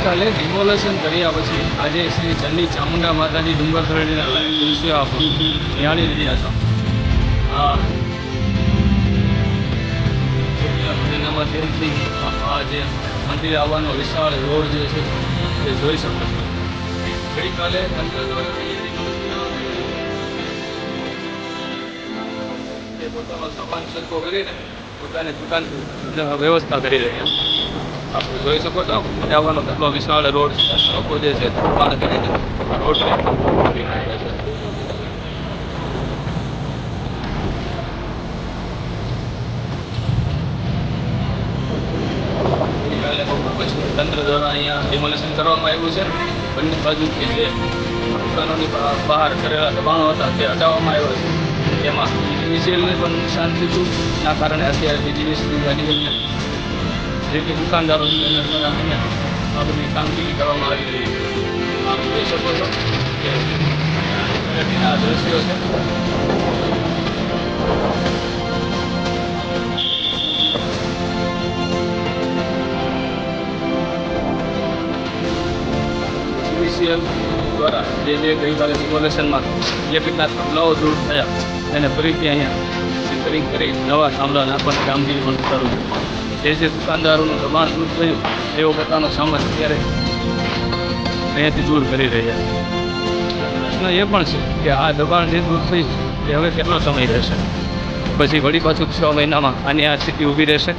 ગઈકાલે ડિમોલેશન કર્યા પછી આજે શ્રી ચંડી ચામુંડા માતાજી ડુંગર તળેટીના લાઈવ દૃશ્યો આપો નિહાળી રહ્યા છો. આ જે મંદિર આવવાનો વિશાળ રોડ જે છે એ જોઈ શકો છો. ગઈકાલે તંત્ર દ્વારા પોતાનો સામાન સરખો કરીને પોતાની દુકાન વ્યવસ્થા કરી રહ્યા છે. આપણે જોઈ શકો છો આવવાનો કેટલો વિશાળ રોડ લોકો જે છે દુકાન કરીને રોડ કરી રહ્યા છે. તંત્ર દ્વારા અહીંયા ડિમોલેશન કરવામાં આવ્યું છે. બંને બાજુથી જે દુકાનોની બહાર કરેલા દબાણો હતા તે હટાવવામાં આવ્યા છે. તેમાં ઇનિશિયલને પણ નુકસાન થયું ના કારણે અત્યારે બીજી ગાડી જે કે દુકાનદારો દ્વારા અહીંયા આ બધી કામગીરી કરવામાં આવી રહી છે. આપ જોઈ શકો છો કે આ દ્રશ્યો છે. દ્વારા જે ગઈકાલે ડિમોલેશનમાં જે કેટલાક પગલાઓ દૂર થયા એને ફરીથી અહીંયા રિપેરિંગ કરી નવા થાંભલા નાખવાની કામગીરી પણ શરૂ છે. જે દુકાનદારોનું દબાણ દૂર થયું એવો પોતાનો સામાન અત્યારે અહીંયાથી દૂર કરી રહ્યા છે. પ્રશ્ન એ પણ છે કે આ દબાણ જે દૂર થયું એ હવે કેટલો સમય રહેશે, પછી વળી પાછું 6 મહિનામાં આની આ સ્થિતિ ઊભી રહેશે.